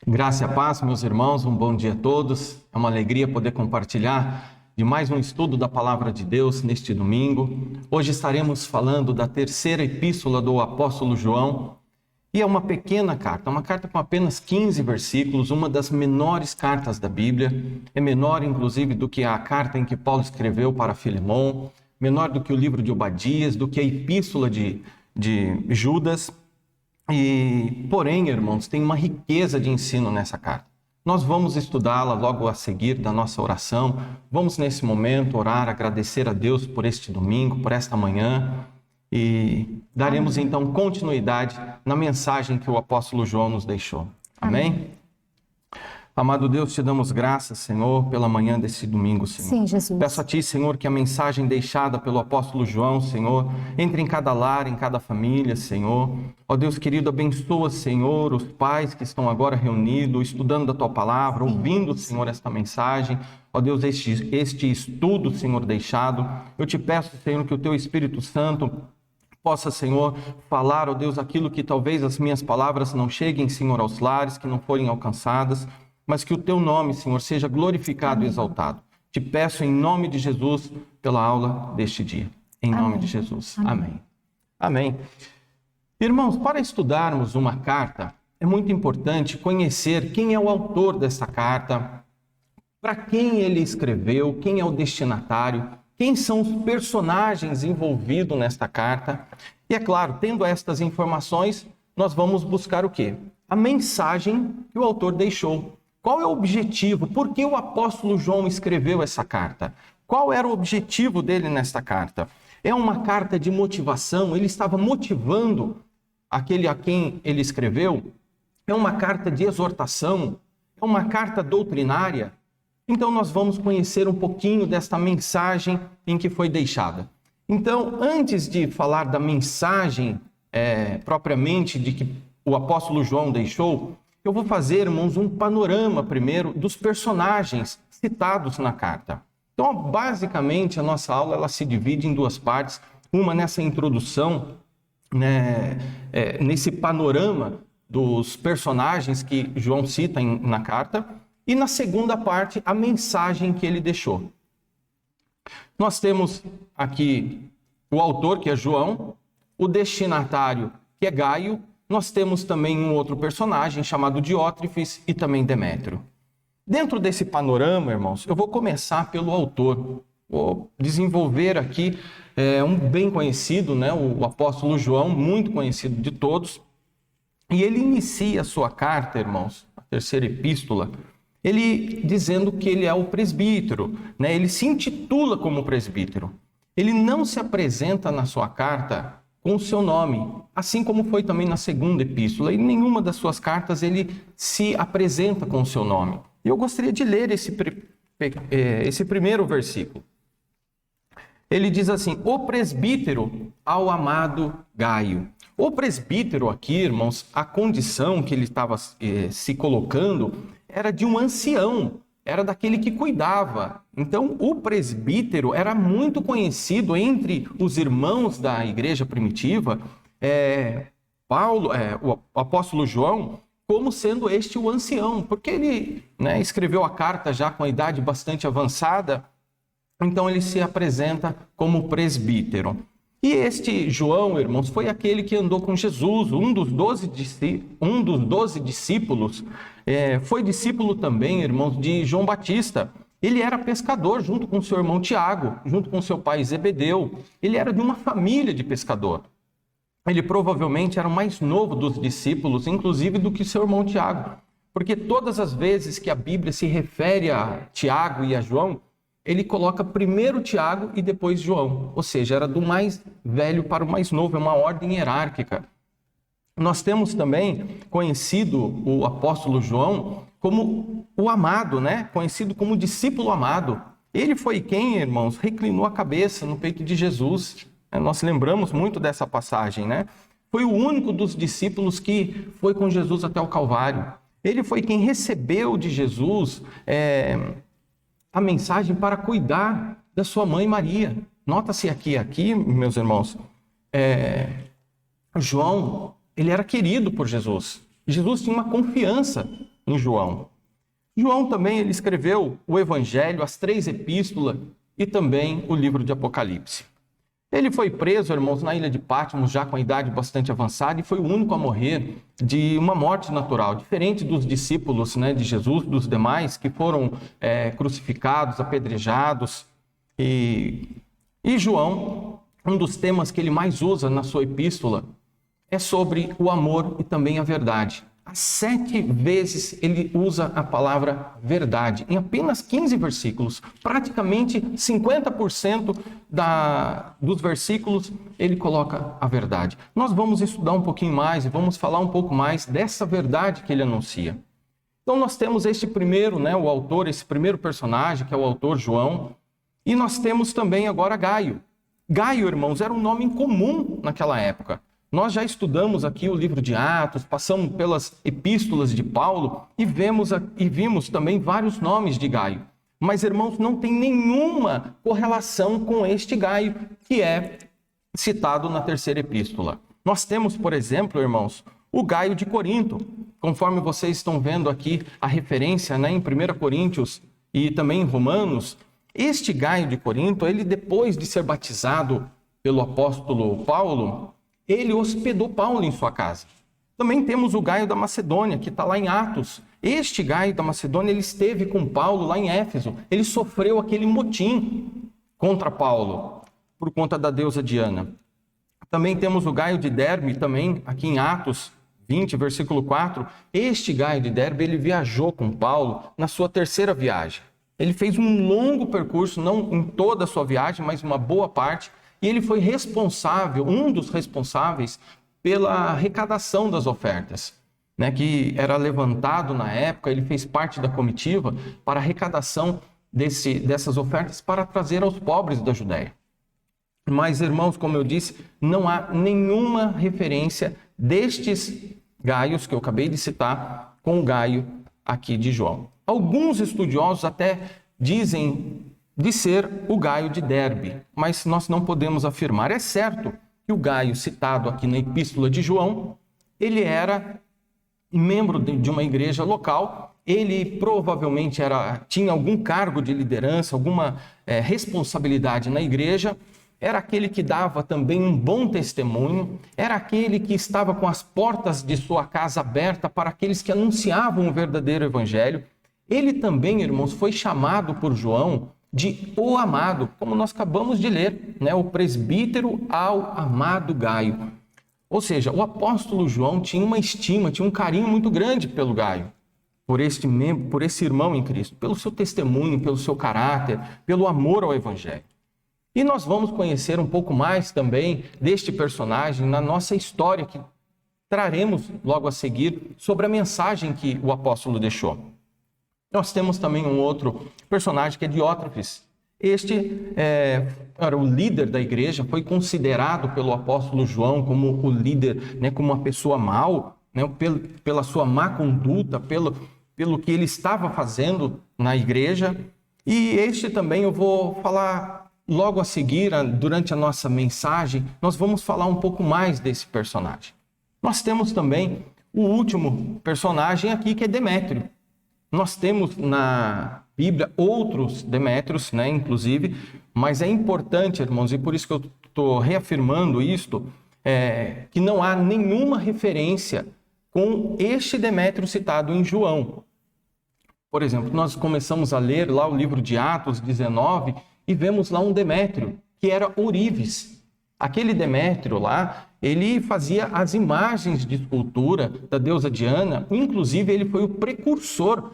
Graça e a paz, meus irmãos, um bom dia a todos. É uma alegria poder compartilhar de mais um estudo da Palavra de Deus neste domingo. Hoje estaremos falando da terceira epístola do apóstolo João. E é uma pequena carta, uma carta com apenas 15 versículos, uma das menores cartas da Bíblia. É menor, inclusive, do que a carta em que Paulo escreveu para Filemão, menor do que o livro de Obadias, do que a epístola de Judas. Porém, irmãos, tem uma riqueza de ensino nessa carta. Nós vamos estudá-la logo a seguir da nossa oração. Vamos, nesse momento, orar, agradecer a Deus por este domingo, por esta manhã. E daremos, então, continuidade na mensagem que o apóstolo João nos deixou. Amém? Amado Deus, te damos graças, Senhor, pela manhã desse domingo, Senhor. Sim, Jesus. Peço a Ti, Senhor, que a mensagem deixada pelo apóstolo João, Senhor, entre em cada lar, em cada família, Senhor. Ó Deus querido, abençoa, Senhor, os pais que estão agora reunidos, estudando da Tua palavra, ouvindo, Senhor, esta mensagem. Ó Deus, este estudo, Senhor, deixado. Eu te peço, Senhor, que o Teu Espírito Santo possa, Senhor, falar, ó Deus, aquilo que talvez as minhas palavras não cheguem, Senhor, aos lares, que não forem alcançadas, mas que o Teu nome, Senhor, seja glorificado e exaltado. Te peço em nome de Jesus pela aula deste dia. Em nome de Jesus. Amém. Amém. Irmãos, para estudarmos uma carta, é muito importante conhecer quem é o autor dessa carta, para quem ele escreveu, quem é o destinatário, quem são os personagens envolvidos nesta carta. E é claro, tendo estas informações, nós vamos buscar o quê? A mensagem que o autor deixou. Qual é o objetivo? Por que o apóstolo João escreveu essa carta? Qual era o objetivo dele nesta carta? É uma carta de motivação? Ele estava motivando aquele a quem ele escreveu? É uma carta de exortação? É uma carta doutrinária? Então nós vamos conhecer um pouquinho desta mensagem em que foi deixada. Então, antes de falar da mensagem propriamente de que o apóstolo João deixou, eu vou fazer, irmãos, um panorama primeiro dos personagens citados na carta. Então, basicamente, a nossa aula ela se divide em duas partes. Uma nessa introdução, nesse panorama dos personagens que João cita na carta. E na segunda parte, a mensagem que ele deixou. Nós temos aqui o autor, que é João, o destinatário, que é Gaio. Nós temos também um outro personagem chamado Diótrefes e também Demétrio. Dentro desse panorama, irmãos, eu vou começar pelo autor. Vou desenvolver aqui um bem conhecido, o apóstolo João, muito conhecido de todos. E ele inicia a sua carta, irmãos, a terceira epístola, ele dizendo que ele é o presbítero, ele se intitula como presbítero. Ele não se apresenta na sua carta com o seu nome, assim como foi também na segunda epístola. Em nenhuma das suas cartas ele se apresenta com o seu nome. E eu gostaria de ler esse primeiro versículo. Ele diz assim: o presbítero ao amado Gaio. O presbítero aqui, irmãos, a condição que ele estava se colocando era de um ancião, era daquele que cuidava. Então, o presbítero era muito conhecido entre os irmãos da igreja primitiva, o apóstolo João, como sendo este o ancião, porque ele escreveu a carta já com a idade bastante avançada, então ele se apresenta como presbítero. E este João, irmãos, foi aquele que andou com Jesus, um dos 12 discípulos, foi discípulo também, irmãos, de João Batista. Ele era pescador junto com seu irmão Tiago, junto com seu pai Zebedeu. Ele era de uma família de pescador. Ele provavelmente era o mais novo dos discípulos, inclusive do que seu irmão Tiago. Porque todas as vezes que a Bíblia se refere a Tiago e a João, ele coloca primeiro Tiago e depois João. Ou seja, era do mais velho para o mais novo, é uma ordem hierárquica. Nós temos também conhecido o apóstolo João como o amado, conhecido como discípulo amado. Ele foi quem, irmãos, reclinou a cabeça no peito de Jesus. Nós lembramos muito dessa passagem, Foi o único dos discípulos que foi com Jesus até o Calvário. Ele foi quem recebeu de Jesus a mensagem para cuidar da sua mãe Maria. Nota-se aqui, meus irmãos, João, ele era querido por Jesus. Jesus tinha uma confiança em João. João também ele escreveu o Evangelho, as 3 epístolas e também o livro de Apocalipse. Ele foi preso, irmãos, na ilha de Patmos, já com a idade bastante avançada, e foi o único a morrer de uma morte natural, diferente dos discípulos, né, de Jesus, dos demais, que foram crucificados, apedrejados. E João, um dos temas que ele mais usa na sua epístola é sobre o amor e também a verdade. As 7 vezes ele usa a palavra verdade, em apenas 15 versículos. Praticamente 50% dos versículos ele coloca a verdade. Nós vamos estudar um pouquinho mais e vamos falar um pouco mais dessa verdade que ele anuncia. Então nós temos este primeiro, o autor, esse primeiro personagem, que é o autor João, e nós temos também agora Gaio. Gaio, irmãos, era um nome incomum naquela época. Nós já estudamos aqui o livro de Atos, passamos pelas epístolas de Paulo e vimos também vários nomes de Gaio. Mas, irmãos, não tem nenhuma correlação com este Gaio que é citado na 3ª epístola. Nós temos, por exemplo, irmãos, o Gaio de Corinto. Conforme vocês estão vendo aqui a referência em 1 Coríntios e também em Romanos, este Gaio de Corinto, ele depois de ser batizado pelo apóstolo Paulo, ele hospedou Paulo em sua casa. Também temos o Gaio da Macedônia, que está lá em Atos. Este Gaio da Macedônia, ele esteve com Paulo lá em Éfeso. Ele sofreu aquele motim contra Paulo, por conta da deusa Diana. Também temos o Gaio de Derbe, também aqui em Atos 20, versículo 4. Este Gaio de Derbe, ele viajou com Paulo na sua 3ª viagem. Ele fez um longo percurso, não em toda a sua viagem, mas uma boa parte. E ele foi responsável, um dos responsáveis, pela arrecadação das ofertas, que era levantado na época. Ele fez parte da comitiva para a arrecadação dessas ofertas para trazer aos pobres da Judéia. Mas, irmãos, como eu disse, não há nenhuma referência destes Gaios que eu acabei de citar com o Gaio aqui de João. Alguns estudiosos até dizem de ser o Gaio de Derbe, mas nós não podemos afirmar. É certo que o Gaio citado aqui na Epístola de João, ele era membro de uma igreja local, ele provavelmente tinha algum cargo de liderança, alguma responsabilidade na igreja, era aquele que dava também um bom testemunho, era aquele que estava com as portas de sua casa abertas para aqueles que anunciavam o verdadeiro evangelho. Ele também, irmãos, foi chamado por João de o amado, como nós acabamos de ler, o presbítero ao amado Gaio. Ou seja, o apóstolo João tinha uma estima, tinha um carinho muito grande pelo Gaio, por esse irmão em Cristo, pelo seu testemunho, pelo seu caráter, pelo amor ao evangelho. E nós vamos conhecer um pouco mais também deste personagem na nossa história, que traremos logo a seguir, sobre a mensagem que o apóstolo deixou. Nós temos também um outro personagem que é Diótrefes. Este era o líder da igreja, foi considerado pelo apóstolo João como o líder, como uma pessoa mau, pela sua má conduta, pelo que ele estava fazendo na igreja. E este também eu vou falar logo a seguir, durante a nossa mensagem, nós vamos falar um pouco mais desse personagem. Nós temos também o último personagem aqui, que é Demétrio. Nós temos na Bíblia outros Demétrios, inclusive, mas é importante, irmãos, e por isso que eu estou reafirmando isto, que não há nenhuma referência com este Demétrio citado em João. Por exemplo, nós começamos a ler lá o livro de Atos 19 e vemos lá um Demétrio, que era ourives. Aquele Demétrio lá, ele fazia as imagens de escultura da deusa Diana, inclusive ele foi o precursor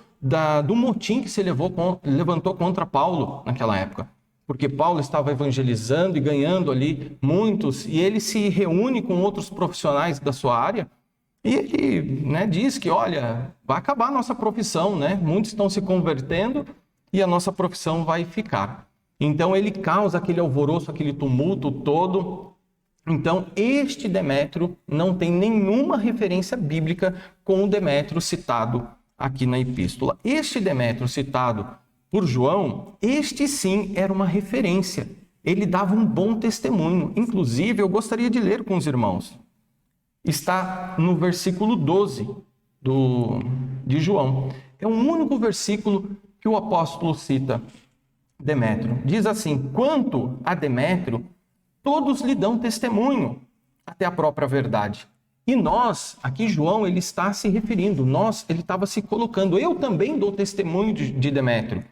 do motim que se levantou contra Paulo naquela época. Porque Paulo estava evangelizando e ganhando ali muitos, e ele se reúne com outros profissionais da sua área, e ele diz que, olha, vai acabar a nossa profissão, muitos estão se convertendo e a nossa profissão vai ficar. Então ele causa aquele alvoroço, aquele tumulto todo. Então este Demétrio não tem nenhuma referência bíblica com o Demétrio citado aqui na epístola. Este Demétrio citado por João, este sim era uma referência. Ele dava um bom testemunho. Inclusive, eu gostaria de ler com os irmãos. Está no versículo 12 de de João. É o único versículo que o apóstolo cita Demétrio. Diz assim: quanto a Demétrio, todos lhe dão testemunho, até a própria verdade. E nós, aqui João, ele está se referindo, ele estava se colocando, eu também dou testemunho de Demétrio.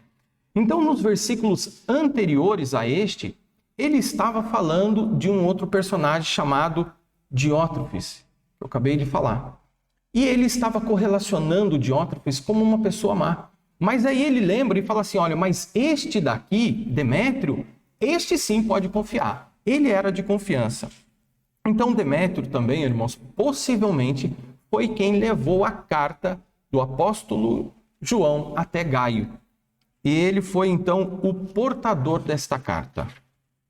Então, nos versículos anteriores a este, ele estava falando de um outro personagem chamado Diótrefes, que eu acabei de falar. E ele estava correlacionando Diótrefes como uma pessoa má. Mas aí ele lembra e fala assim, olha, mas este daqui, Demétrio, este sim pode confiar. Ele era de confiança. Então Demétrio também, irmãos, possivelmente foi quem levou a carta do apóstolo João até Gaio. E ele foi então o portador desta carta.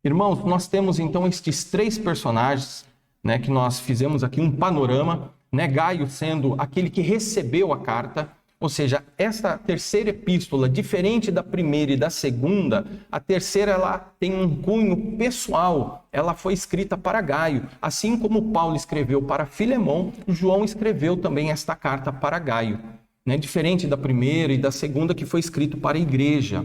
Irmãos, nós temos então estes três personagens, né, que nós fizemos aqui um panorama, né, Gaio sendo aquele que recebeu a carta, ou seja, esta terceira epístola, diferente da primeira e da segunda, a terceira ela tem um cunho pessoal, ela foi escrita para Gaio. Assim como Paulo escreveu para Filemão, João escreveu também esta carta para Gaio, né? Diferente da primeira e da segunda que foi escrito para a igreja.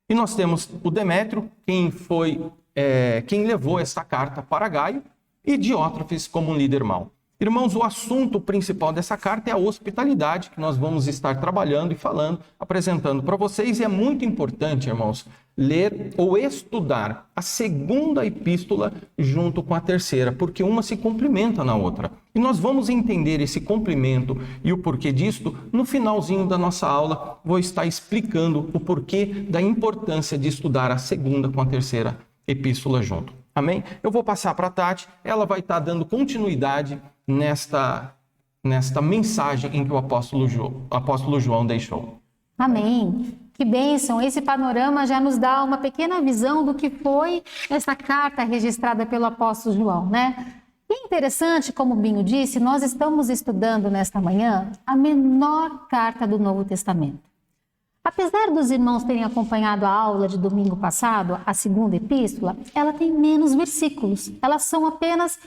E nós temos o Demétrio, quem levou esta carta para Gaio, e Diótrefes como um líder mau. Irmãos, o assunto principal dessa carta é a hospitalidade, que nós vamos estar trabalhando e falando, apresentando para vocês. E é muito importante, irmãos, ler ou estudar a segunda epístola junto com a terceira, porque uma se complementa na outra. E nós vamos entender esse complemento e o porquê disto no finalzinho da nossa aula. Vou estar explicando o porquê da importância de estudar a segunda com a terceira epístola junto. Amém? Eu vou passar para a Tati, ela vai estar dando continuidade nesta mensagem em que o apóstolo João deixou. Amém. Que bênção! Esse panorama já nos dá uma pequena visão do que foi essa carta registrada pelo apóstolo João, né? E é interessante, como o Binho disse, nós estamos estudando nesta manhã a menor carta do Novo Testamento. Apesar dos irmãos terem acompanhado a aula de domingo passado, a segunda epístola, ela tem menos versículos. Elas são apenas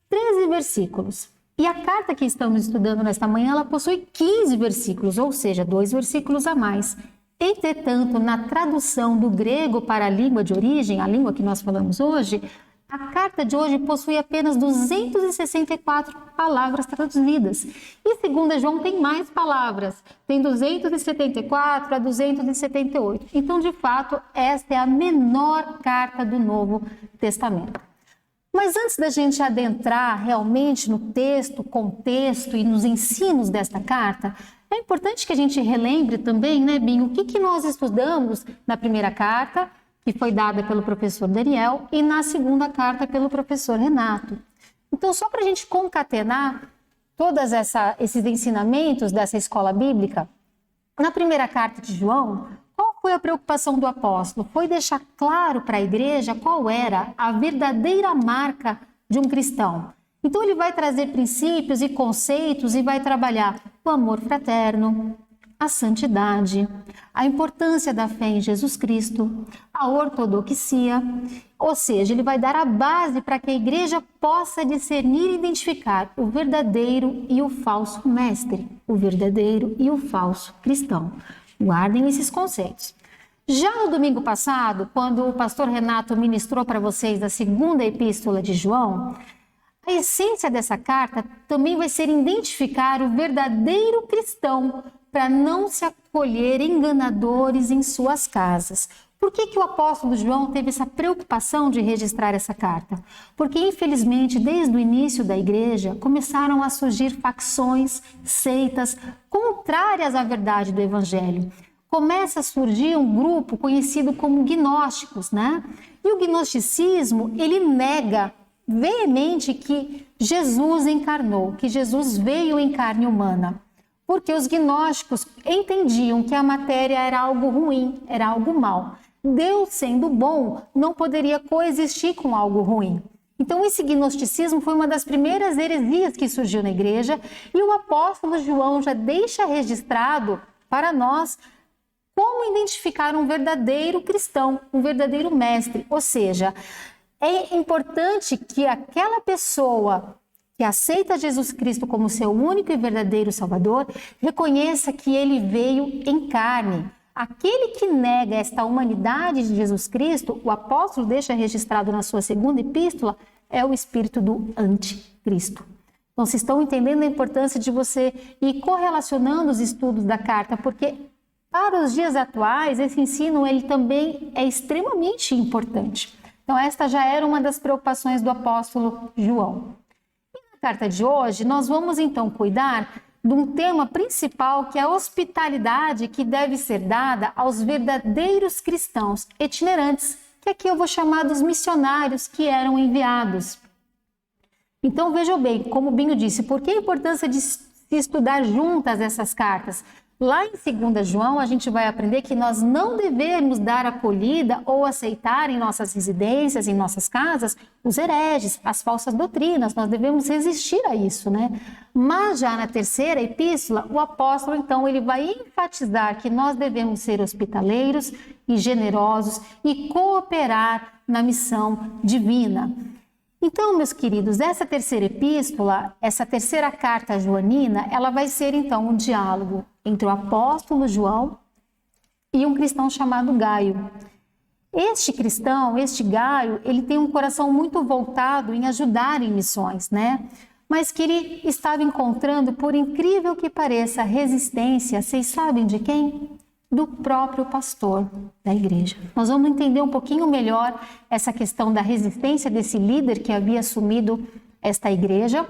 13 versículos. E a carta que estamos estudando nesta manhã, ela possui 15 versículos, ou seja, 2 versículos a mais. Entretanto, na tradução do grego para a língua de origem, a língua que nós falamos hoje, a carta de hoje possui apenas 264 palavras traduzidas. E segundo João tem mais palavras, tem 274 a 278. Então, de fato, esta é a menor carta do Novo Testamento. Mas antes da gente adentrar realmente no texto, contexto e nos ensinos desta carta, é importante que a gente relembre também, né, Binho, o que nós estudamos na primeira carta, que foi dada pelo professor Daniel, e na segunda carta pelo professor Renato. Então, só para a gente concatenar todos esses ensinamentos dessa escola bíblica, na primeira carta de João, qual foi a preocupação do apóstolo? Foi deixar claro para a igreja qual era a verdadeira marca de um cristão. Então, ele vai trazer princípios e conceitos e vai trabalhar o amor fraterno, a santidade, a importância da fé em Jesus Cristo, a ortodoxia, ou seja, ele vai dar a base para que a igreja possa discernir e identificar o verdadeiro e o falso mestre, o verdadeiro e o falso cristão. Guardem esses conceitos. Já no domingo passado, quando o pastor Renato ministrou para vocês a segunda epístola de João, a essência dessa carta também vai ser identificar o verdadeiro cristão, para não se acolher enganadores em suas casas. Por que o apóstolo João teve essa preocupação de registrar essa carta? Porque, infelizmente, desde o início da igreja, começaram a surgir facções, seitas, contrárias à verdade do evangelho. Começa a surgir um grupo conhecido como gnósticos, né? E o gnosticismo, ele nega veemente que Jesus encarnou, que Jesus veio em carne humana. Porque os gnósticos entendiam que a matéria era algo ruim, era algo mau. Deus, sendo bom, não poderia coexistir com algo ruim. Então, esse gnosticismo foi uma das primeiras heresias que surgiu na igreja, e o apóstolo João já deixa registrado para nós como identificar um verdadeiro cristão, um verdadeiro mestre. Ou seja, é importante que aquela pessoa que aceita Jesus Cristo como seu único e verdadeiro Salvador, reconheça que ele veio em carne. Aquele que nega esta humanidade de Jesus Cristo, o apóstolo deixa registrado na sua segunda epístola, é o espírito do anticristo. Então, vocês estão entendendo a importância de você ir correlacionando os estudos da carta, porque para os dias atuais, esse ensino ele também é extremamente importante. Então, esta já era uma das preocupações do apóstolo João. E na carta de hoje, nós vamos então cuidar de um tema principal, que é a hospitalidade que deve ser dada aos verdadeiros cristãos itinerantes, que aqui eu vou chamar dos missionários que eram enviados. Então, vejam bem, como o Binho disse, por que a importância de se estudar juntas essas cartas? Lá em 2 João, a gente vai aprender que nós não devemos dar acolhida ou aceitar em nossas residências, em nossas casas, os hereges, as falsas doutrinas. Nós devemos resistir a isso, né? Mas já na terceira epístola, o apóstolo, então, ele vai enfatizar que nós devemos ser hospitaleiros e generosos e cooperar na missão divina. Então, meus queridos, essa terceira epístola, essa terceira carta joanina, ela vai ser então um diálogo entre o apóstolo João e um cristão chamado Gaio. Este cristão, este Gaio, ele tem um coração muito voltado em ajudar em missões, né? Mas que ele estava encontrando, por incrível que pareça, resistência, vocês sabem de quem? Do próprio pastor da igreja. Nós vamos entender um pouquinho melhor essa questão da resistência desse líder que havia assumido esta igreja.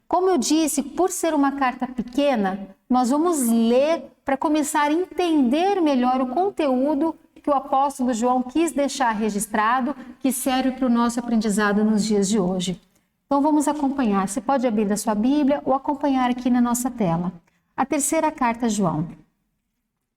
Como eu disse, por ser uma carta pequena, nós vamos ler para começar a entender melhor o conteúdo que o apóstolo João quis deixar registrado, que serve para o nosso aprendizado nos dias de hoje. Então vamos acompanhar. Você pode abrir da sua Bíblia ou acompanhar aqui na nossa tela. A terceira carta a João.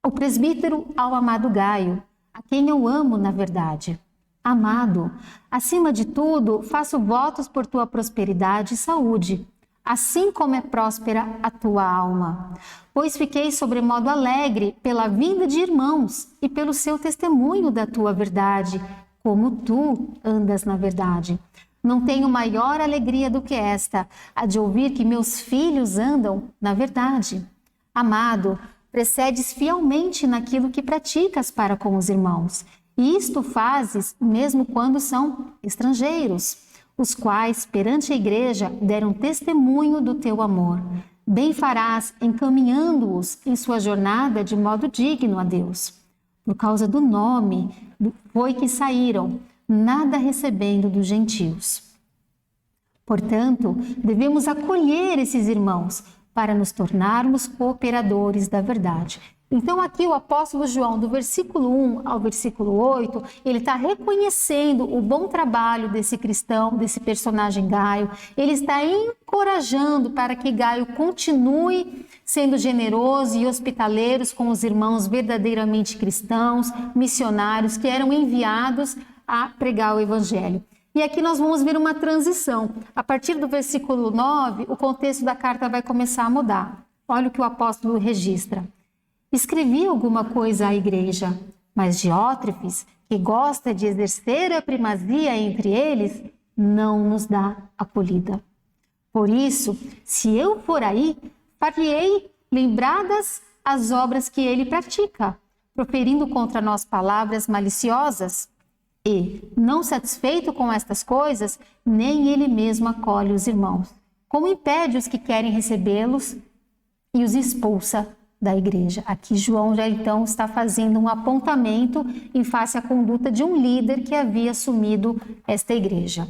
O presbítero ao amado Gaio, a quem eu amo na verdade. Amado, acima de tudo, faço votos por tua prosperidade e saúde, assim como é próspera a tua alma. Pois fiquei sobremodo alegre pela vinda de irmãos e pelo seu testemunho da tua verdade, como tu andas na verdade. Não tenho maior alegria do que esta, a de ouvir que meus filhos andam na verdade. Amado, precedes fielmente naquilo que praticas para com os irmãos. E isto fazes mesmo quando são estrangeiros, os quais, perante a igreja, deram testemunho do teu amor. Bem farás encaminhando-os em sua jornada de modo digno a Deus. Por causa do nome foi que saíram, nada recebendo dos gentios. Portanto, devemos acolher esses irmãos, para nos tornarmos cooperadores da verdade. Então aqui o apóstolo João, do versículo 1 ao versículo 8, ele está reconhecendo o bom trabalho desse cristão, desse personagem Gaio. Ele está encorajando para que Gaio continue sendo generoso e hospitaleiros com os irmãos verdadeiramente cristãos, missionários, que eram enviados a pregar o evangelho. E aqui nós vamos ver uma transição. A partir do versículo 9, o contexto da carta vai começar a mudar. Olha o que o apóstolo registra. Escrevi alguma coisa à igreja, mas Diótrefes, que gosta de exercer a primazia entre eles, não nos dá acolhida. Por isso, se eu for aí, far-lhe-ei lembradas as obras que ele pratica, proferindo contra nós palavras maliciosas. E, não satisfeito com estas coisas, nem ele mesmo acolhe os irmãos, como impede os que querem recebê-los e os expulsa da igreja. Aqui João já então está fazendo um apontamento em face à conduta de um líder que havia assumido esta igreja.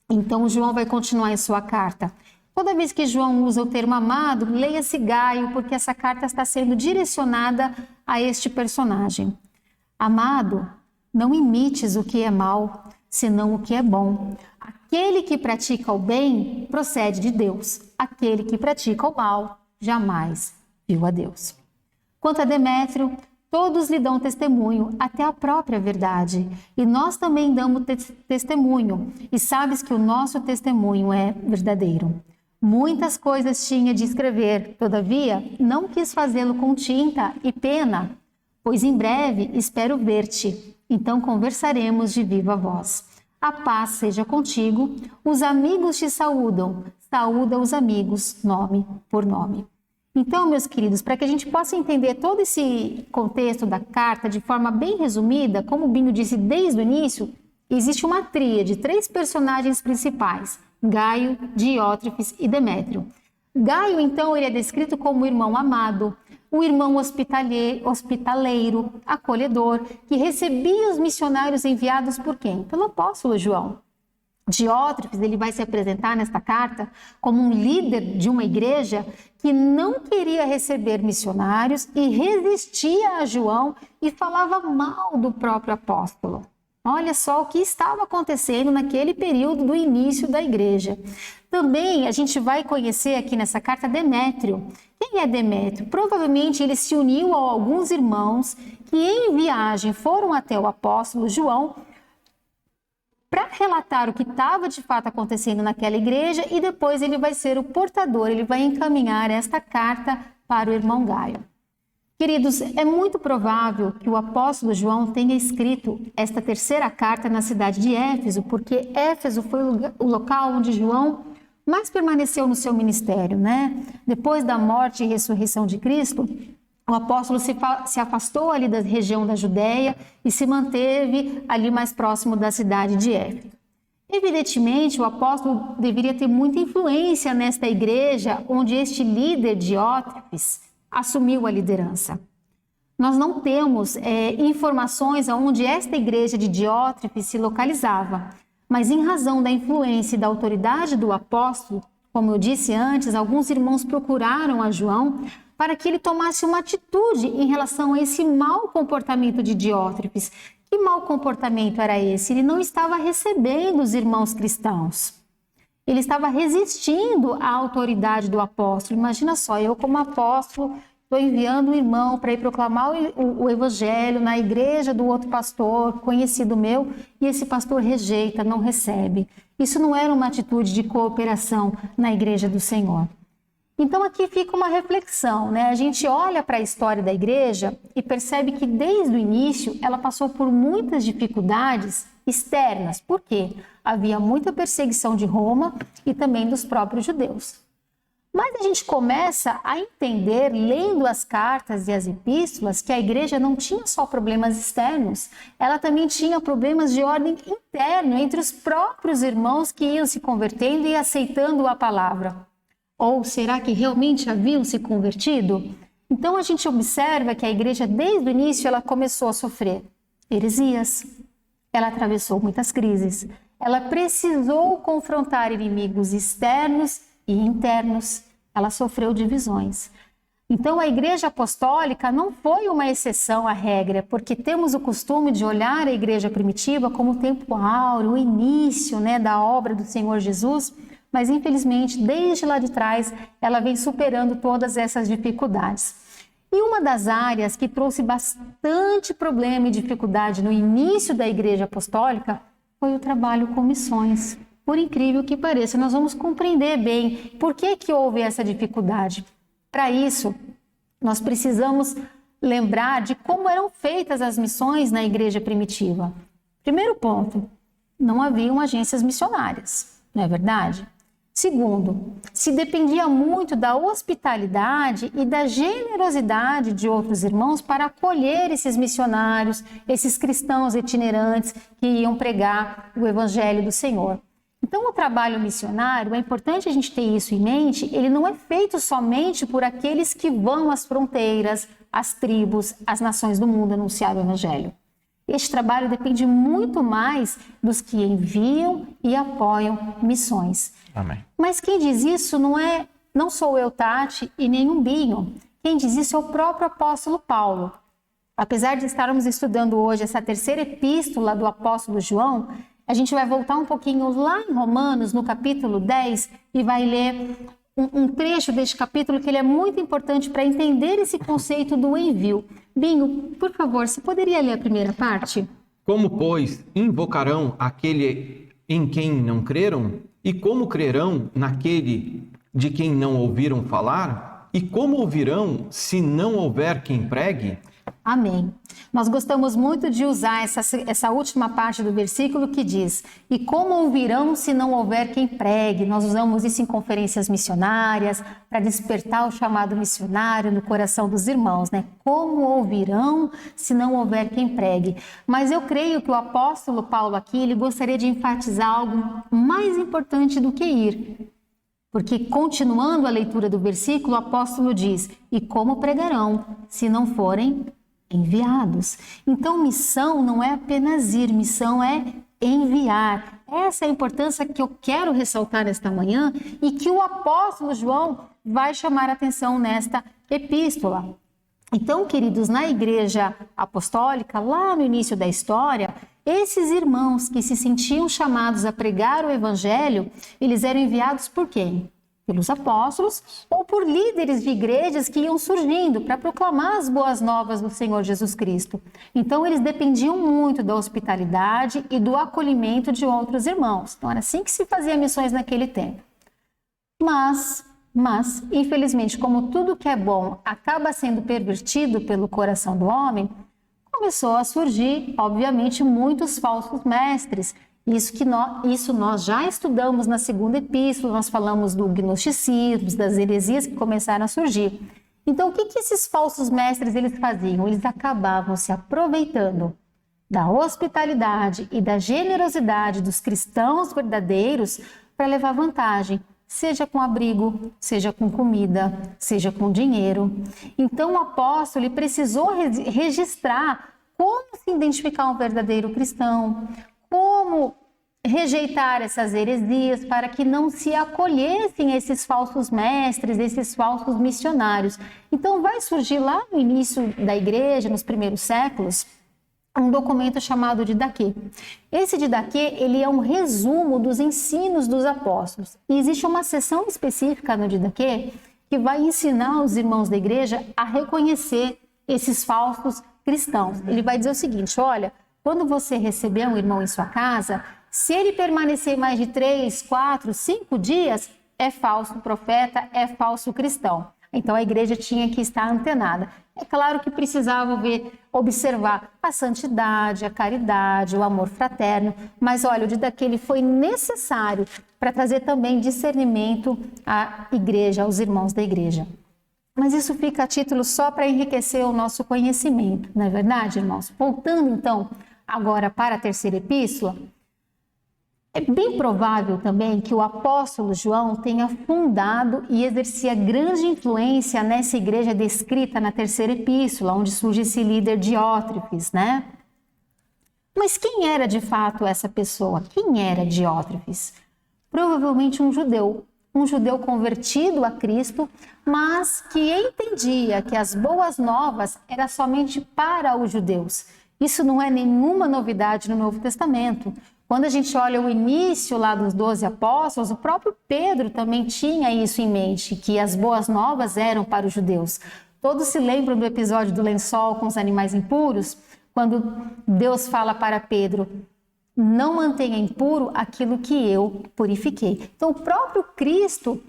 Então João vai continuar em sua carta. Toda vez que João usa o termo amado, leia-se Gaio, porque essa carta está sendo direcionada a este personagem. Amado, não imites o que é mal, senão o que é bom. Aquele que pratica o bem procede de Deus. Aquele que pratica o mal jamais viu a Deus. Quanto a Demétrio, todos lhe dão testemunho, até a própria verdade. E nós também damos testemunho. E sabes que o nosso testemunho é verdadeiro. Muitas coisas tinha de escrever, todavia não quis fazê-lo com tinta e pena, pois em breve espero ver-te. Então conversaremos de viva voz. A paz seja contigo. Os amigos te saúdam. Saúda os amigos, nome por nome. Então, meus queridos, para que a gente possa entender todo esse contexto da carta de forma bem resumida, como o Binho disse desde o início, existe uma tríade, 3 personagens principais: Gaio, Diótrefes e Demétrio. Gaio, então, ele é descrito como o irmão amado, o irmão hospitaleiro, acolhedor, que recebia os missionários enviados por quem? Pelo apóstolo João. Diótrefes, ele vai se apresentar nesta carta como um líder de uma igreja que não queria receber missionários e resistia a João e falava mal do próprio apóstolo. Olha só o que estava acontecendo naquele período do início da igreja. Também a gente vai conhecer aqui nessa carta Demétrio. Quem é Demétrio? Provavelmente ele se uniu a alguns irmãos que em viagem foram até o apóstolo João para relatar o que estava de fato acontecendo naquela igreja, e depois ele vai ser o portador, ele vai encaminhar esta carta para o irmão Gaio. Queridos, é muito provável que o apóstolo João tenha escrito esta terceira carta na cidade de Éfeso, porque Éfeso foi o local onde João mais permaneceu no seu ministério, né? Depois da morte e ressurreição de Cristo, o apóstolo se afastou ali da região da Judéia e se manteve ali mais próximo da cidade de Éfeso. Evidentemente, o apóstolo deveria ter muita influência nesta igreja onde este líder Diótrefes assumiu a liderança. Nós não temos informações aonde esta igreja de Diótrefes se localizava, mas em razão da influência e da autoridade do apóstolo, como eu disse antes, alguns irmãos procuraram a João para que ele tomasse uma atitude em relação a esse mau comportamento de Diótrefes. Que mau comportamento era esse? Ele não estava recebendo os irmãos cristãos. Ele estava resistindo à autoridade do apóstolo. Imagina só, eu como apóstolo estou enviando um irmão para ir proclamar o evangelho na igreja do outro pastor, conhecido meu, e esse pastor rejeita, não recebe. Isso não era uma atitude de cooperação na igreja do Senhor. Então aqui fica uma reflexão, né? A gente olha para a história da igreja e percebe que desde o início ela passou por muitas dificuldades externas. Por quê? Havia muita perseguição de Roma e também dos próprios judeus. Mas a gente começa a entender, lendo as cartas e as epístolas, que a igreja não tinha só problemas externos, ela também tinha problemas de ordem interna entre os próprios irmãos que iam se convertendo e aceitando a palavra. Ou será que realmente haviam se convertido? Então a gente observa que a igreja desde o início ela começou a sofrer heresias, ela atravessou muitas crises, ela precisou confrontar inimigos externos e internos, ela sofreu divisões. Então a igreja apostólica não foi uma exceção à regra, porque temos o costume de olhar a igreja primitiva como o tempo áureo, o início, né, da obra do Senhor Jesus, mas infelizmente desde lá de trás ela vem superando todas essas dificuldades. E uma das áreas que trouxe bastante problema e dificuldade no início da igreja apostólica foi o trabalho com missões. Por incrível que pareça, nós vamos compreender bem por que houve essa dificuldade. Para isso, nós precisamos lembrar de como eram feitas as missões na igreja primitiva. Primeiro ponto, não haviam agências missionárias, não é verdade? Segundo, se dependia muito da hospitalidade e da generosidade de outros irmãos para acolher esses missionários, esses cristãos itinerantes que iam pregar o evangelho do Senhor. Então, o trabalho missionário, é importante a gente ter isso em mente, ele não é feito somente por aqueles que vão às fronteiras, às tribos, às nações do mundo anunciar o evangelho. Este trabalho depende muito mais dos que enviam e apoiam missões. Amém. Mas quem diz isso não sou eu, Tati, e nem um Binho. Quem diz isso é o próprio apóstolo Paulo. Apesar de estarmos estudando hoje essa terceira epístola do apóstolo João, a gente vai voltar um pouquinho lá em Romanos, no capítulo 10, e vai ler um trecho deste capítulo que ele é muito importante para entender esse conceito do envio. Binho, por favor, você poderia ler a primeira parte? Como, pois, invocarão aquele em quem não creram? E como crerão naquele de quem não ouviram falar? E como ouvirão se não houver quem pregue? Amém. Nós gostamos muito de usar essa última parte do versículo que diz: e como ouvirão se não houver quem pregue? Nós usamos isso em conferências missionárias para despertar o chamado missionário no coração dos irmãos, né? Como ouvirão se não houver quem pregue? Mas eu creio que o apóstolo Paulo aqui, ele gostaria de enfatizar algo mais importante do que ir. Porque, continuando a leitura do versículo, o apóstolo diz: e como pregarão se não forem enviados? Então, missão não é apenas ir, missão é enviar. Essa é a importância que eu quero ressaltar nesta manhã e que o apóstolo João vai chamar a atenção nesta epístola. Então, queridos, na igreja apostólica, lá no início da história, esses irmãos que se sentiam chamados a pregar o evangelho, eles eram enviados por quem? Pelos apóstolos ou por líderes de igrejas que iam surgindo para proclamar as boas novas do Senhor Jesus Cristo. Então, eles dependiam muito da hospitalidade e do acolhimento de outros irmãos. Então, era assim que se fazia missões naquele tempo. Mas, infelizmente, como tudo que é bom acaba sendo pervertido pelo coração do homem, começou a surgir, obviamente, muitos falsos mestres. Isso nós já estudamos na segunda epístola, nós falamos do gnosticismo, das heresias que começaram a surgir. Então, o que esses falsos mestres eles faziam? Eles acabavam se aproveitando da hospitalidade e da generosidade dos cristãos verdadeiros para levar vantagem, seja com abrigo, seja com comida, seja com dinheiro. Então, o apóstolo ele precisou registrar como se identificar um verdadeiro cristão, como rejeitar essas heresias para que não se acolhessem esses falsos mestres, esses falsos missionários. Então vai surgir lá no início da igreja, nos primeiros séculos, um documento chamado Didaquê. Esse Didaquê, ele é um resumo dos ensinos dos apóstolos. E existe uma seção específica no Didaquê que vai ensinar os irmãos da igreja a reconhecer esses falsos cristãos. Ele vai dizer o seguinte: olha, quando você receber um irmão em sua casa, se ele permanecer mais de 3, 4, 5 dias, é falso profeta, é falso cristão. Então a igreja tinha que estar antenada. É claro que precisava observar a santidade, a caridade, o amor fraterno, mas olha, o Didaquê ele foi necessário para trazer também discernimento à igreja, aos irmãos da igreja. Mas isso fica a título só para enriquecer o nosso conhecimento, não é verdade, irmãos? Voltando então agora para a terceira epístola, é bem provável também que o apóstolo João tenha fundado e exercia grande influência nessa igreja descrita na terceira epístola, onde surge esse líder Diótrefes, né? Mas quem era de fato essa pessoa? Quem era Diótrefes? Provavelmente um judeu convertido a Cristo, mas que entendia que as boas novas era somente para os judeus. Isso não é nenhuma novidade no Novo Testamento. Quando a gente olha o início lá dos 12 apóstolos, o próprio Pedro também tinha isso em mente, que as boas novas eram para os judeus. Todos se lembram do episódio do lençol com os animais impuros? Quando Deus fala para Pedro: não mantenha impuro aquilo que eu purifiquei. Então, o próprio Cristo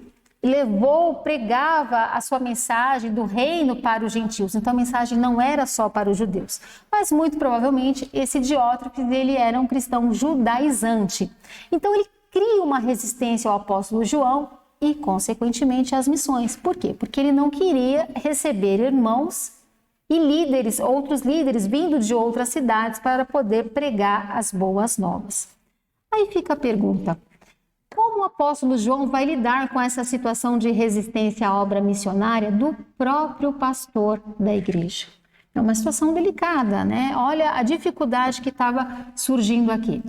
pregava a sua mensagem do reino para os gentios. Então, a mensagem não era só para os judeus. Mas, muito provavelmente, esse Diótrefes, ele era um cristão judaizante. Então, ele cria uma resistência ao apóstolo João e, consequentemente, às missões. Por quê? Porque ele não queria receber irmãos e líderes, outros líderes vindo de outras cidades para poder pregar as boas novas. Aí fica a pergunta: como o apóstolo João vai lidar com essa situação de resistência à obra missionária do próprio pastor da igreja? É uma situação delicada, né? Olha a dificuldade que estava surgindo aqui.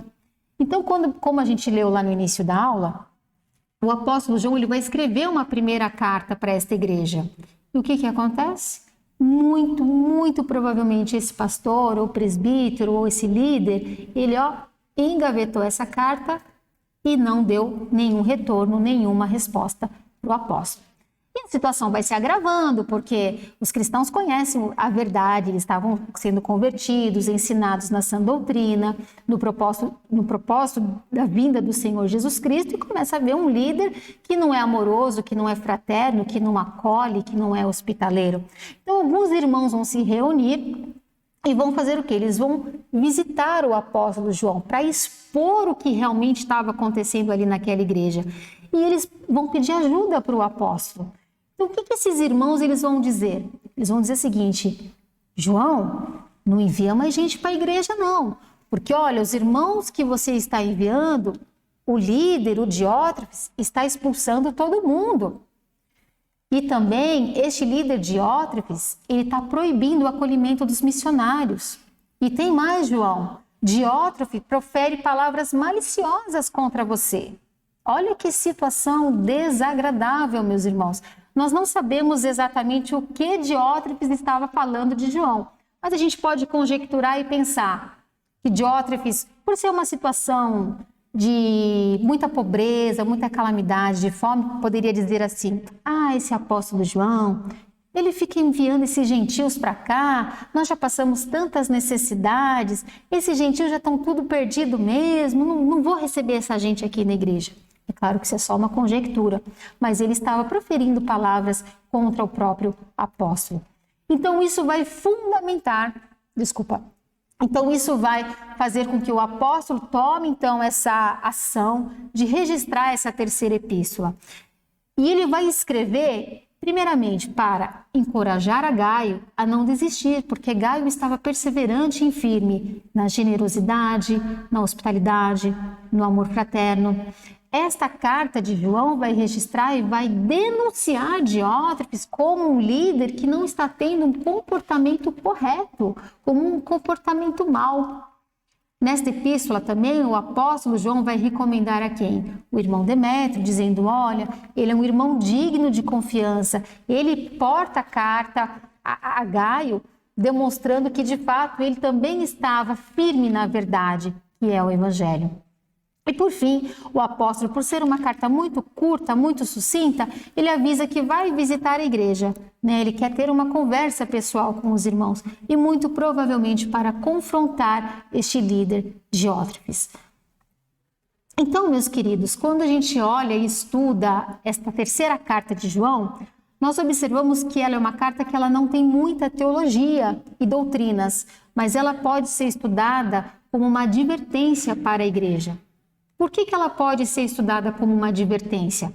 Então, como a gente leu lá no início da aula, o apóstolo João ele vai escrever uma primeira carta para esta igreja. E o que acontece? Muito provavelmente esse pastor, ou presbítero, ou esse líder, ele engavetou essa carta e não deu nenhum retorno, nenhuma resposta para o apóstolo. E a situação vai se agravando, porque os cristãos conhecem a verdade, eles estavam sendo convertidos, ensinados na sã doutrina, no propósito da vinda do Senhor Jesus Cristo, e começa a ver um líder que não é amoroso, que não é fraterno, que não acolhe, que não é hospitaleiro. Então, alguns irmãos vão se reunir e vão fazer o quê? Eles vão visitar o apóstolo João para expor o que realmente estava acontecendo ali naquela igreja. E eles vão pedir ajuda para o apóstolo. Então, o que esses irmãos eles vão dizer? Eles vão dizer o seguinte: João, não envia mais gente para a igreja não, porque olha, os irmãos que você está enviando, o líder, o Diótrefes, está expulsando todo mundo. E também, este líder Diótrefes, ele está proibindo o acolhimento dos missionários. E tem mais, João. Diótrefes profere palavras maliciosas contra você. Olha que situação desagradável, meus irmãos. Nós não sabemos exatamente o que Diótrefes estava falando de João, mas a gente pode conjecturar e pensar que Diótrefes, por ser uma situação de muita pobreza, muita calamidade, de fome, poderia dizer assim: esse apóstolo João, ele fica enviando esses gentios para cá, nós já passamos tantas necessidades, esses gentios já estão tudo perdido mesmo, não vou receber essa gente aqui na igreja. É claro que isso é só uma conjectura, mas ele estava proferindo palavras contra o próprio apóstolo. Então isso vai Então isso vai fazer com que o apóstolo tome então essa ação de registrar essa terceira epístola. E ele vai escrever, primeiramente, para encorajar a Gaio a não desistir, porque Gaio estava perseverante e firme na generosidade, na hospitalidade, no amor fraterno. Esta carta de João vai registrar e vai denunciar Diótrefes como um líder que não está tendo um comportamento correto, como um comportamento mau. Nesta epístola também o apóstolo João vai recomendar a quem? O irmão Demétrio, dizendo: olha, ele é um irmão digno de confiança, ele porta a carta a Gaio, demonstrando que de fato ele também estava firme na verdade, que é o evangelho. E por fim, o apóstolo, por ser uma carta muito curta, muito sucinta, ele avisa que vai visitar a igreja, né? Ele quer ter uma conversa pessoal com os irmãos e muito provavelmente para confrontar este líder Diótrefes. Então, meus queridos, quando a gente olha e estuda esta terceira carta de João, nós observamos que ela é uma carta que ela não tem muita teologia e doutrinas, mas ela pode ser estudada como uma advertência para a igreja. Por que ela pode ser estudada como uma advertência?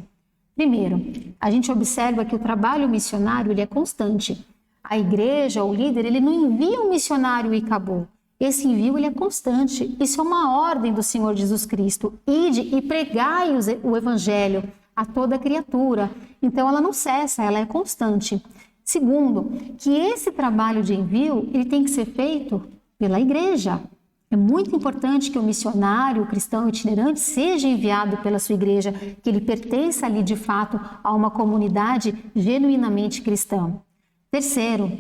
Primeiro, a gente observa que o trabalho missionário ele é constante. A igreja, o líder, ele não envia um missionário e acabou. Esse envio ele é constante. Isso é uma ordem do Senhor Jesus Cristo. Ide e pregai o evangelho a toda criatura. Então ela não cessa, ela é constante. Segundo, que esse trabalho de envio ele tem que ser feito pela igreja. É muito importante que o missionário, o cristão itinerante, seja enviado pela sua igreja, que ele pertença ali de fato a uma comunidade genuinamente cristã. Terceiro,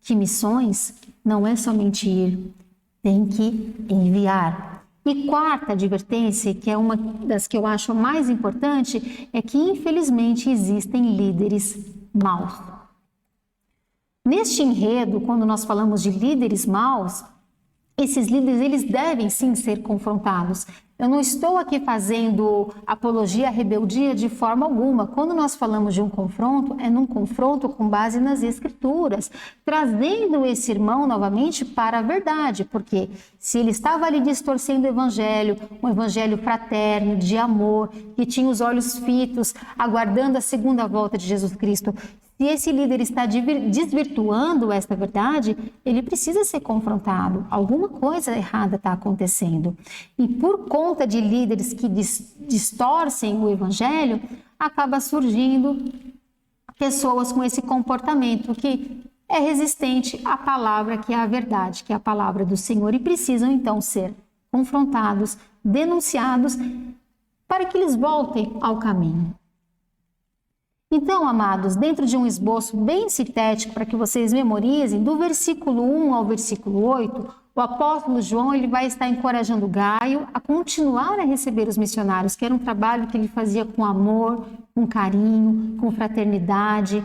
que missões não é somente ir, tem que enviar. E quarta advertência, que é uma das que eu acho mais importante, é que infelizmente existem líderes maus. Neste enredo, quando nós falamos de líderes maus, esses líderes, eles devem sim ser confrontados. Eu não estou aqui fazendo apologia à rebeldia de forma alguma. Quando nós falamos de um confronto, é num confronto com base nas Escrituras, trazendo esse irmão novamente para a verdade, porque se ele estava ali distorcendo o evangelho, um evangelho fraterno, de amor, que tinha os olhos fitos, aguardando a segunda volta de Jesus Cristo, se esse líder está desvirtuando esta verdade, ele precisa ser confrontado. Alguma coisa errada está acontecendo. E por conta de líderes que distorcem o evangelho, acaba surgindo pessoas com esse comportamento que é resistente à palavra que é a verdade, que é a palavra do Senhor, e precisam então ser confrontados, denunciados, para que eles voltem ao caminho. Então, amados, dentro de um esboço bem sintético para que vocês memorizem, do versículo 1 ao versículo 8, o apóstolo João ele vai estar encorajando Gaio a continuar a receber os missionários, que era um trabalho que ele fazia com amor, com carinho, com fraternidade,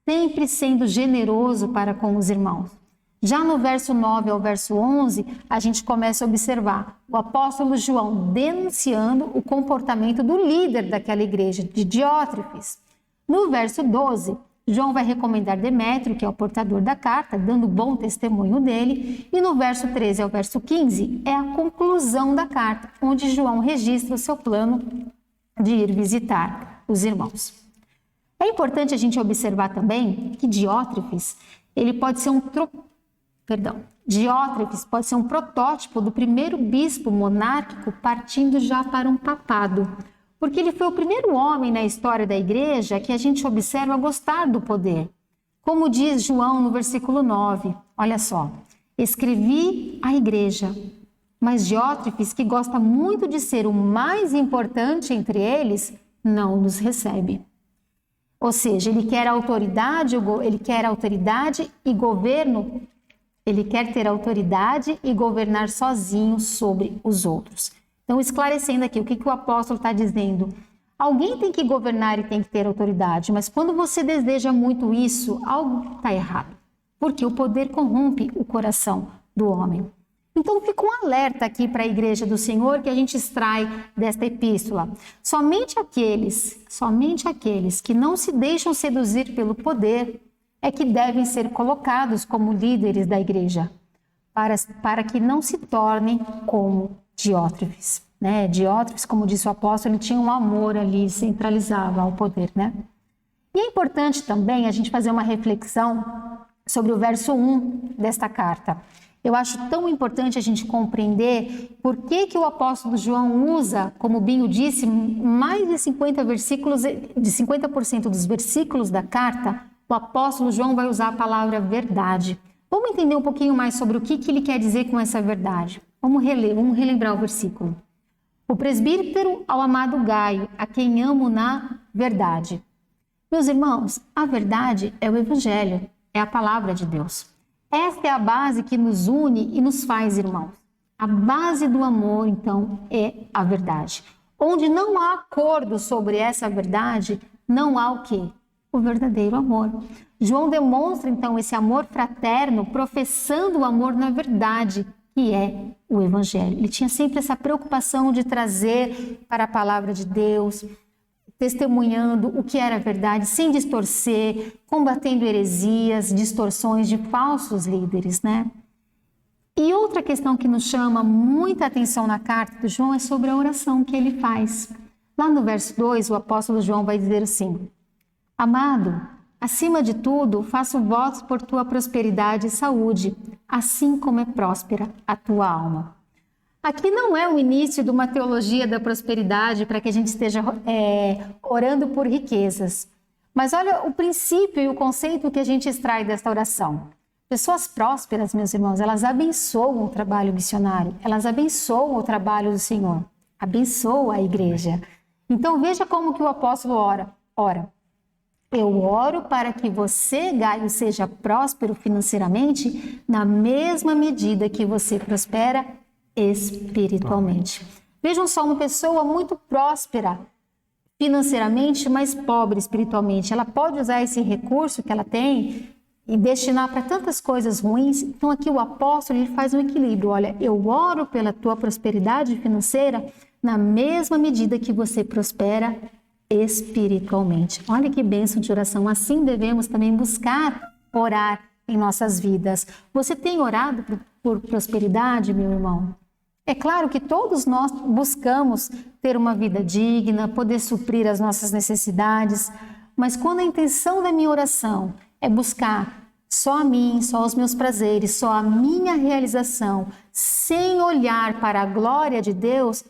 sempre sendo generoso para com os irmãos. Já no verso 9 ao verso 11, a gente começa a observar o apóstolo João denunciando o comportamento do líder daquela igreja, de Diótrefes. No verso 12, João vai recomendar Demétrio, que é o portador da carta, dando bom testemunho dele. E no verso 13 ao verso 15 é a conclusão da carta, onde João registra o seu plano de ir visitar os irmãos. É importante a gente observar também que Diótrefes pode ser um protótipo do primeiro bispo monárquico partindo já para um papado, porque ele foi o primeiro homem na história da igreja que a gente observa gostar do poder. Como diz João no versículo 9, olha só, escrevi à igreja, mas Diótrefes, que gosta muito de ser o mais importante entre eles, não nos recebe. Ou seja, ele quer autoridade e governo, ele quer ter autoridade e governar sozinho sobre os outros. Então, esclarecendo aqui, o que o apóstolo está dizendo? Alguém tem que governar e tem que ter autoridade, mas quando você deseja muito isso, algo está errado, porque o poder corrompe o coração do homem. Então, fica um alerta aqui para a igreja do Senhor que a gente extrai desta epístola. Somente aqueles que não se deixam seduzir pelo poder é que devem ser colocados como líderes da igreja, para que não se tornem como Diótrefes, né? Diótrefes, como disse o apóstolo, ele tinha um amor ali, centralizava o poder, né? E é importante também a gente fazer uma reflexão sobre o verso 1 desta carta. Eu acho tão importante a gente compreender por que o apóstolo João usa, como o Binho disse, mais de 50% dos versículos da carta, o apóstolo João vai usar a palavra verdade. Vamos entender um pouquinho mais sobre o que ele quer dizer com essa verdade. Vamos relembrar o versículo. O presbítero ao amado Gaio, a quem amo na verdade. Meus irmãos, a verdade é o evangelho, é a palavra de Deus. Esta é a base que nos une e nos faz irmãos. A base do amor, então, é a verdade. Onde não há acordo sobre essa verdade, não há o quê? O verdadeiro amor. João demonstra, então, esse amor fraterno, professando o amor na verdade, que é o Evangelho. Ele tinha sempre essa preocupação de trazer para a palavra de Deus, testemunhando o que era verdade, sem distorcer, combatendo heresias, distorções de falsos líderes, né? E outra questão que nos chama muita atenção na carta de João é sobre a oração que ele faz. Lá no verso 2, o apóstolo João vai dizer assim: Amado, acima de tudo, faço votos por tua prosperidade e saúde, assim como é próspera a tua alma. Aqui não é o início de uma teologia da prosperidade para que a gente esteja orando por riquezas. Mas olha o princípio e o conceito que a gente extrai desta oração. Pessoas prósperas, meus irmãos, elas abençoam o trabalho missionário, elas abençoam o trabalho do Senhor, abençoam a igreja. Então veja como que o apóstolo ora. Eu oro para que você, Gaio, seja próspero financeiramente na mesma medida que você prospera espiritualmente. Vejam só, uma pessoa muito próspera financeiramente, mas pobre espiritualmente. Ela pode usar esse recurso que ela tem e destinar para tantas coisas ruins. Então aqui o apóstolo ele faz um equilíbrio. Olha, eu oro pela tua prosperidade financeira na mesma medida que você prospera espiritualmente. Olha que bênção de oração. Assim devemos também buscar orar em nossas vidas. Você tem orado por prosperidade, meu irmão? É claro que todos nós buscamos ter uma vida digna, poder suprir as nossas necessidades, mas quando a intenção da minha oração é buscar só a mim, só os meus prazeres, só a minha realização, sem olhar para a glória de Deus,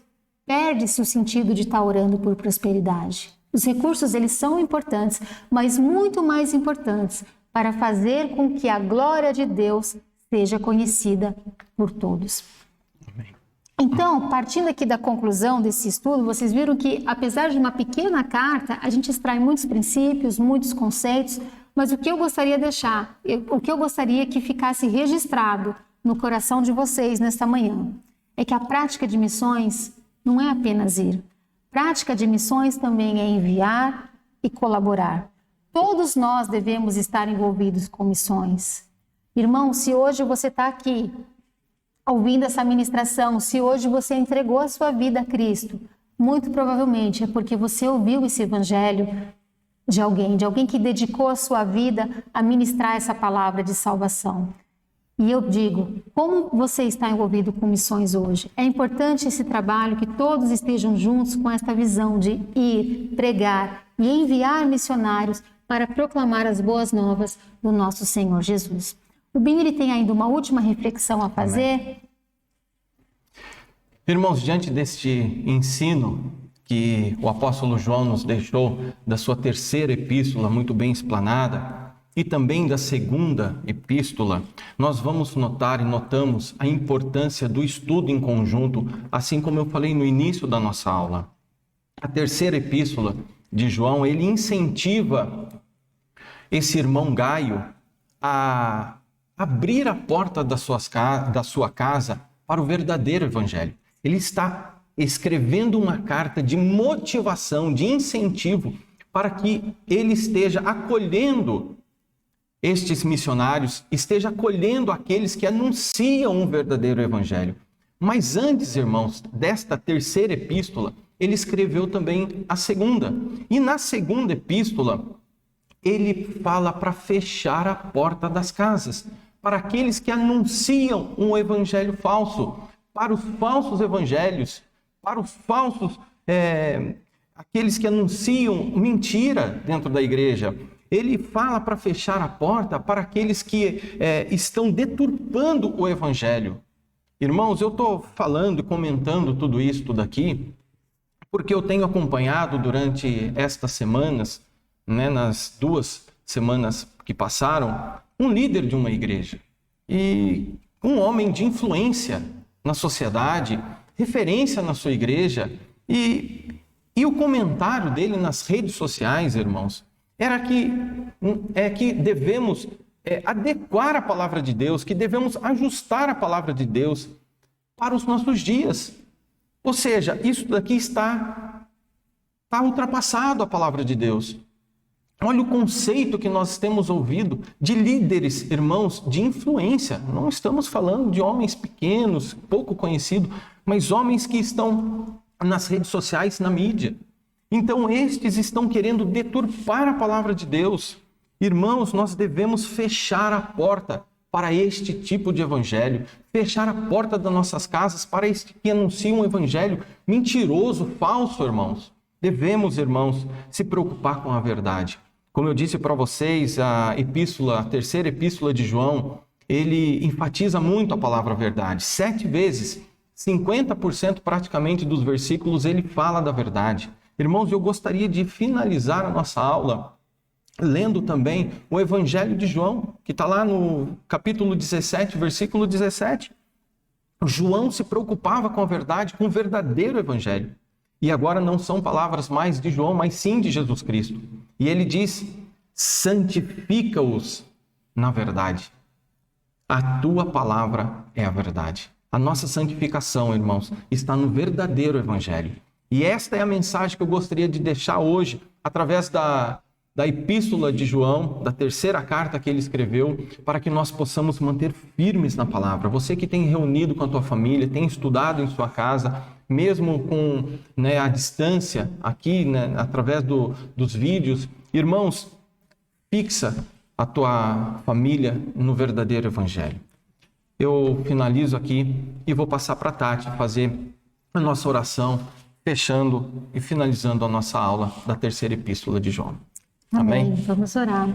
perde-se o sentido de estar orando por prosperidade. Os recursos, eles são importantes, mas muito mais importantes para fazer com que a glória de Deus seja conhecida por todos. Amém. Então, partindo aqui da conclusão desse estudo, vocês viram que, apesar de uma pequena carta, a gente extrai muitos princípios, muitos conceitos, mas o que eu gostaria que ficasse registrado no coração de vocês nesta manhã é que a prática de missões não é apenas ir. Prática de missões também é enviar e colaborar. Todos nós devemos estar envolvidos com missões. Irmão, se hoje você está aqui ouvindo essa ministração, se hoje você entregou a sua vida a Cristo, muito provavelmente é porque você ouviu esse evangelho de alguém que dedicou a sua vida a ministrar essa palavra de salvação. E eu digo, como você está envolvido com missões hoje? É importante esse trabalho, que todos estejam juntos com esta visão de ir, pregar e enviar missionários para proclamar as boas novas do nosso Senhor Jesus. O Binho, ele tem ainda uma última reflexão a fazer. Amém. Irmãos, diante deste ensino que o apóstolo João nos deixou da sua terceira epístola, muito bem explanada, e também da segunda epístola, nós vamos notar e notamos a importância do estudo em conjunto, assim como eu falei no início da nossa aula. A terceira epístola de João, ele incentiva esse irmão Gaio a abrir a porta da sua casa para o verdadeiro evangelho. Ele está escrevendo uma carta de motivação, de incentivo, para que ele esteja acolhendo estes missionários, esteja acolhendo aqueles que anunciam um verdadeiro evangelho. Mas antes, irmãos, desta terceira epístola, ele escreveu também a segunda. E na segunda epístola, ele fala para fechar a porta das casas, para aqueles que anunciam um evangelho falso, para os falsos evangelhos, para os falsos, aqueles que anunciam mentira dentro da igreja. Ele fala para fechar a porta para aqueles que estão deturpando o evangelho. Irmãos, eu estou falando e comentando tudo isso daqui porque eu tenho acompanhado durante estas semanas, nas 2 semanas que passaram, um líder de uma igreja e um homem de influência na sociedade, referência na sua igreja, e o comentário dele nas redes sociais, irmãos, era que devemos adequar a palavra de Deus, que devemos ajustar a palavra de Deus para os nossos dias. Ou seja, isso daqui está ultrapassado a palavra de Deus. Olha o conceito que nós temos ouvido de líderes, irmãos, de influência. Não estamos falando de homens pequenos, pouco conhecidos, mas homens que estão nas redes sociais, na mídia. Então, estes estão querendo deturpar a palavra de Deus. Irmãos, nós devemos fechar a porta para este tipo de evangelho, fechar a porta das nossas casas para este que anuncia um evangelho mentiroso, falso, irmãos. Devemos, irmãos, se preocupar com a verdade. Como eu disse para vocês, a terceira epístola de João, ele enfatiza muito a palavra verdade. 7 vezes, 50% praticamente dos versículos, ele fala da verdade. Irmãos, eu gostaria de finalizar a nossa aula lendo também o Evangelho de João, que está lá no capítulo 17, versículo 17. João se preocupava com a verdade, com o verdadeiro Evangelho. E agora não são palavras mais de João, mas sim de Jesus Cristo. E ele diz, santifica-os na verdade. A tua palavra é a verdade. A nossa santificação, irmãos, está no verdadeiro Evangelho. E esta é a mensagem que eu gostaria de deixar hoje, através da epístola de João, da terceira carta que ele escreveu, para que nós possamos manter firmes na palavra. Você que tem reunido com a tua família, tem estudado em sua casa, mesmo com a distância aqui, através dos vídeos, irmãos, fixa a tua família no verdadeiro Evangelho. Eu finalizo aqui e vou passar para a Tati fazer a nossa oração, fechando e finalizando a nossa aula da terceira epístola de João. Amém? Vamos orar.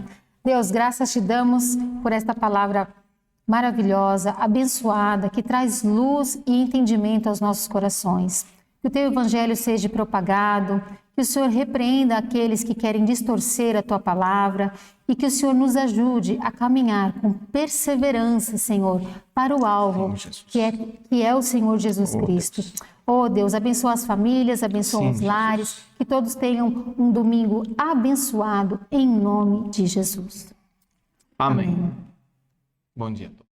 Deus, graças te damos por esta palavra maravilhosa, abençoada, que traz luz e entendimento aos nossos corações. Que o teu evangelho seja propagado, que o Senhor repreenda aqueles que querem distorcer a tua palavra e que o Senhor nos ajude a caminhar com perseverança, Senhor, para o alvo, que é o Senhor Jesus Cristo. Oh Deus, abençoa as famílias, abençoa os lares, que todos tenham um domingo abençoado em nome de Jesus. Amém. Bom dia a todos.